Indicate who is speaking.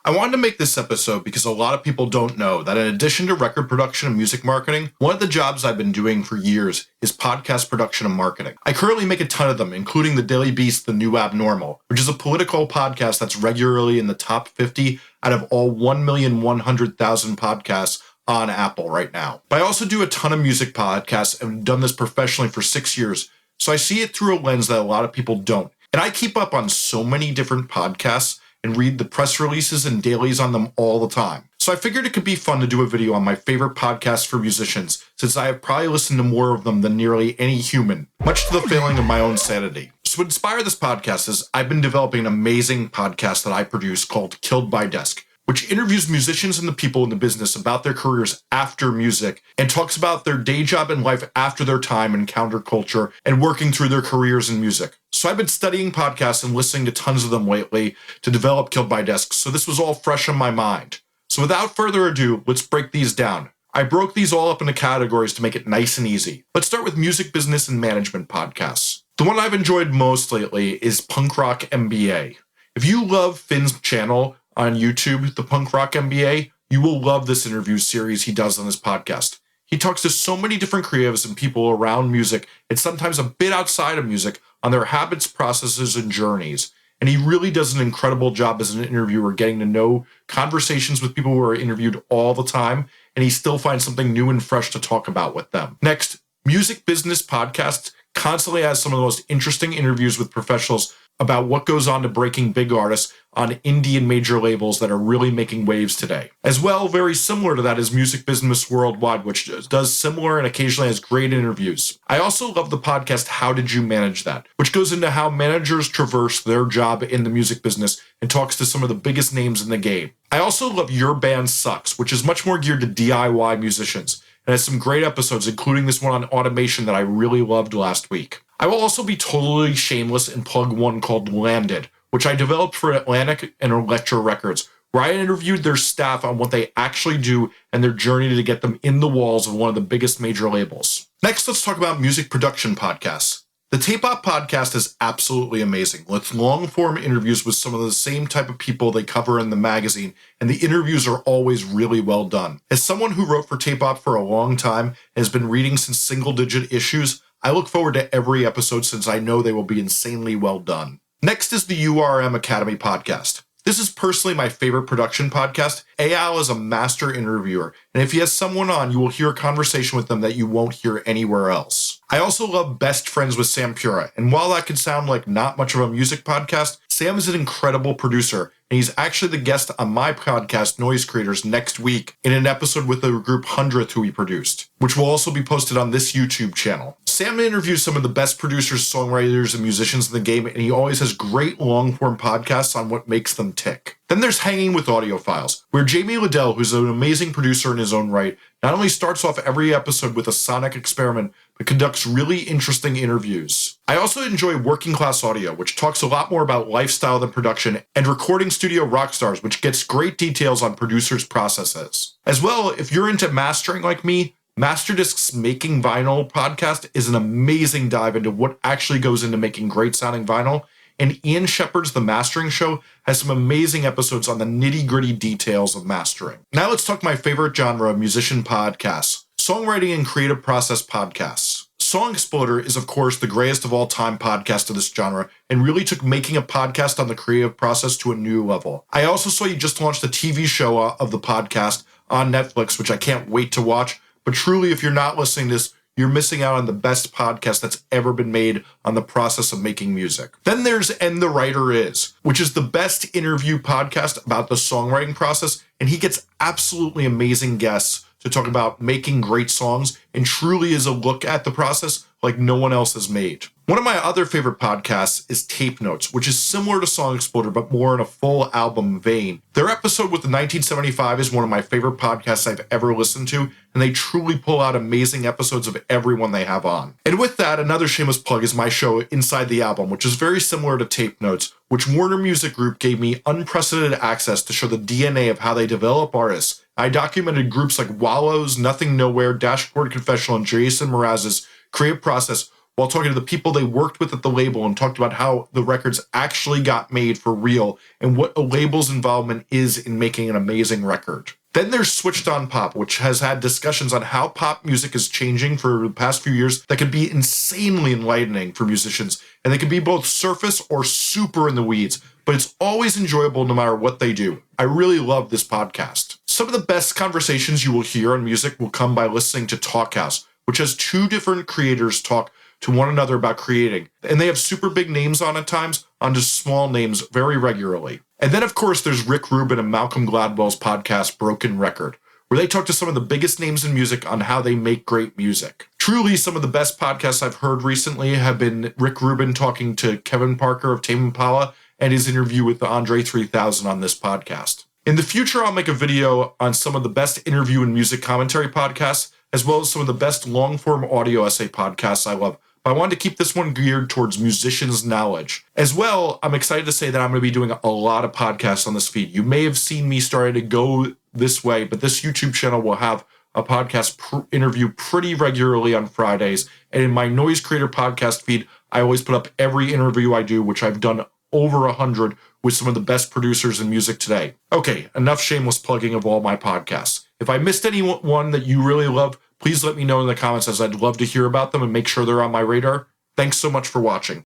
Speaker 1: I wanted to make this episode because a lot of people don't know that in addition to record production and music marketing, one of the jobs I've been doing for years is podcast production and marketing. I currently make a ton of them, including The Daily Beast, The New Abnormal, which is a political podcast that's regularly in the top 50 out of all 1,100,000 podcasts on Apple right now. But I also do a ton of music podcasts and have done this professionally for 6 years, so I see it through a lens that a lot of people don't. And I keep up on so many different podcasts and read the press releases and dailies on them all the time. So I figured it could be fun to do a video on my favorite podcasts for musicians, since I have probably listened to more of them than nearly any human, much to the failing of my own sanity. So to inspire this podcast is I've been developing an amazing podcast that I produce called Killed by Desk, which interviews musicians and the people in the business about their careers after music and talks about their day job and life after their time in counterculture and working through their careers in music. So I've been studying podcasts and listening to tons of them lately to develop Killed by Desk, so this was all fresh on my mind. So without further ado, let's break these down. I broke these all up into categories to make it nice and easy. Let's start with music business and management podcasts. The one I've enjoyed most lately is Punk Rock MBA. If you love Finn's channel on YouTube, the Punk Rock MBA, you will love this interview series he does on this podcast. He talks to so many different creatives and people around music, and sometimes a bit outside of music, on their habits, processes, and journeys. And he really does an incredible job as an interviewer, getting to know conversations with people who are interviewed all the time, and he still finds something new and fresh to talk about with them. Next, Music Business Podcast constantly has some of the most interesting interviews with professionals about what goes on to breaking big artists on indie and major labels that are really making waves today. As well, very similar to that is Music Business Worldwide, which does similar and occasionally has great interviews. I also love the podcast How Did You Manage That, which goes into how managers traverse their job in the music business and talks to some of the biggest names in the game. I also love Your Band Sucks, which is much more geared to DIY musicians, and has some great episodes, including this one on automation that I really loved last week. I will also be totally shameless and plug one called Landed, which I developed for Atlantic and Elektra Records, where I interviewed their staff on what they actually do and their journey to get them in the walls of one of the biggest major labels. Next, let's talk about music production podcasts. The Tape Op podcast is absolutely amazing, with long-form interviews with some of the same type of people they cover in the magazine, and the interviews are always really well done. As someone who wrote for Tape Op for a long time and has been reading since single-digit issues, I look forward to every episode since I know they will be insanely well done. Next is the URM Academy podcast. This is personally my favorite production podcast. Eyal is a master interviewer, and if he has someone on, you will hear a conversation with them that you won't hear anywhere else. I also love Best Friends with Sam Pura, and while that can sound like not much of a music podcast, Sam is an incredible producer, and he's actually the guest on my podcast, Noise Creators, next week in an episode with the group 100th who he produced, which will also be posted on this YouTube channel. Sam interviews some of the best producers, songwriters, and musicians in the game, and he always has great long-form podcasts on what makes them tick. Then there's Hanging with Audiophiles, where Jamie Liddell, who's an amazing producer in his own right, not only starts off every episode with a sonic experiment, but conducts really interesting interviews. I also enjoy Working Class Audio, which talks a lot more about lifestyle than production, and Recording Studio Rockstars, which gets great details on producers' processes. As well, if you're into mastering like me, Masterdisc's Making Vinyl podcast is an amazing dive into what actually goes into making great sounding vinyl, and Ian Shepard's The Mastering Show has some amazing episodes on the nitty-gritty details of mastering. Now let's talk my favorite genre of musician podcasts, songwriting and creative process podcasts. Song Exploder is, of course, the greatest of all time podcast of this genre, and really took making a podcast on the creative process to a new level. I also saw you just launched a TV show of the podcast on Netflix, which I can't wait to watch, but truly, if you're not listening to this, you're missing out on the best podcast that's ever been made on the process of making music. Then there's And the Writer Is, which is the best interview podcast about the songwriting process, and he gets absolutely amazing guests to talk about making great songs, and truly is a look at the process like no one else has made. One of my other favorite podcasts is Tape Notes, which is similar to Song Exploder, but more in a full album vein. Their episode with the 1975 is one of my favorite podcasts I've ever listened to, and they truly pull out amazing episodes of everyone they have on. And with that, another shameless plug is my show Inside the Album, which is very similar to Tape Notes, which Warner Music Group gave me unprecedented access to show the DNA of how they develop artists. I documented groups like Wallow's, Nothing Nowhere, Dashboard Confessional, and Jason Mraz's creative process, while talking to the people they worked with at the label and talked about how the records actually got made for real and what a label's involvement is in making an amazing record. Then there's Switched on Pop, which has had discussions on how pop music is changing for the past few years that can be insanely enlightening for musicians, and they can be both surface or super in the weeds, but it's always enjoyable no matter what they do. I really love this podcast. Some of the best conversations you will hear on music will come by listening to Talkhouse, which has two different creators talk to one another about creating, and they have super big names on at times, onto small names very regularly. And then, of course, there's Rick Rubin and Malcolm Gladwell's podcast, Broken Record, where they talk to some of the biggest names in music on how they make great music. Truly, some of the best podcasts I've heard recently have been Rick Rubin talking to Kevin Parker of Tame Impala and his interview with the Andre 3000 on this podcast. In the future, I'll make a video on some of the best interview and music commentary podcasts, as well as some of the best long-form audio essay podcasts I love. But I wanted to keep this one geared towards musicians' knowledge. As well, I'm excited to say that I'm going to be doing a lot of podcasts on this feed. You may have seen me starting to go this way, but this YouTube channel will have a podcast interview pretty regularly on Fridays. And in my Noise Creator podcast feed, I always put up every interview I do, which I've done over 100 with some of the best producers in music today. Okay, enough shameless plugging of all my podcasts. If I missed any one that you really love, please let me know in the comments, as I'd love to hear about them and make sure they're on my radar. Thanks so much for watching.